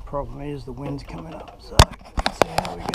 problem is the wind's coming up, so let's see how we go.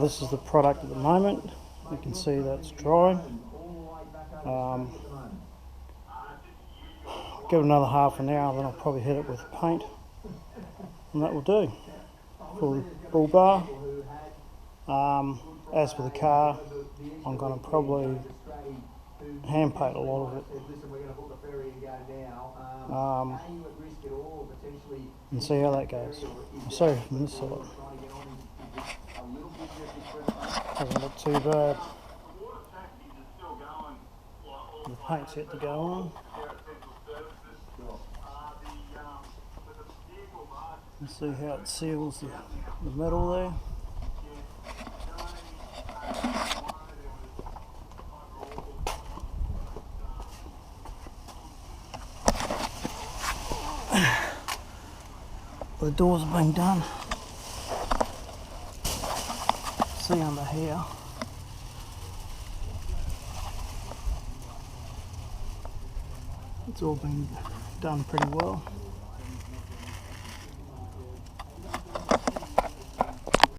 This is the product at the moment. You can see that's dry. Give it another half an hour, then I'll probably hit it with paint, and that will do for the bull bar. As for the car, I'm going to probably hand paint a lot of it, and see how that goes. Sorry from this side. Doesn't look too bad. The paint's yet to go on. Let's see how it seals the metal there. The doors have been done. See under here. It's all been done pretty well.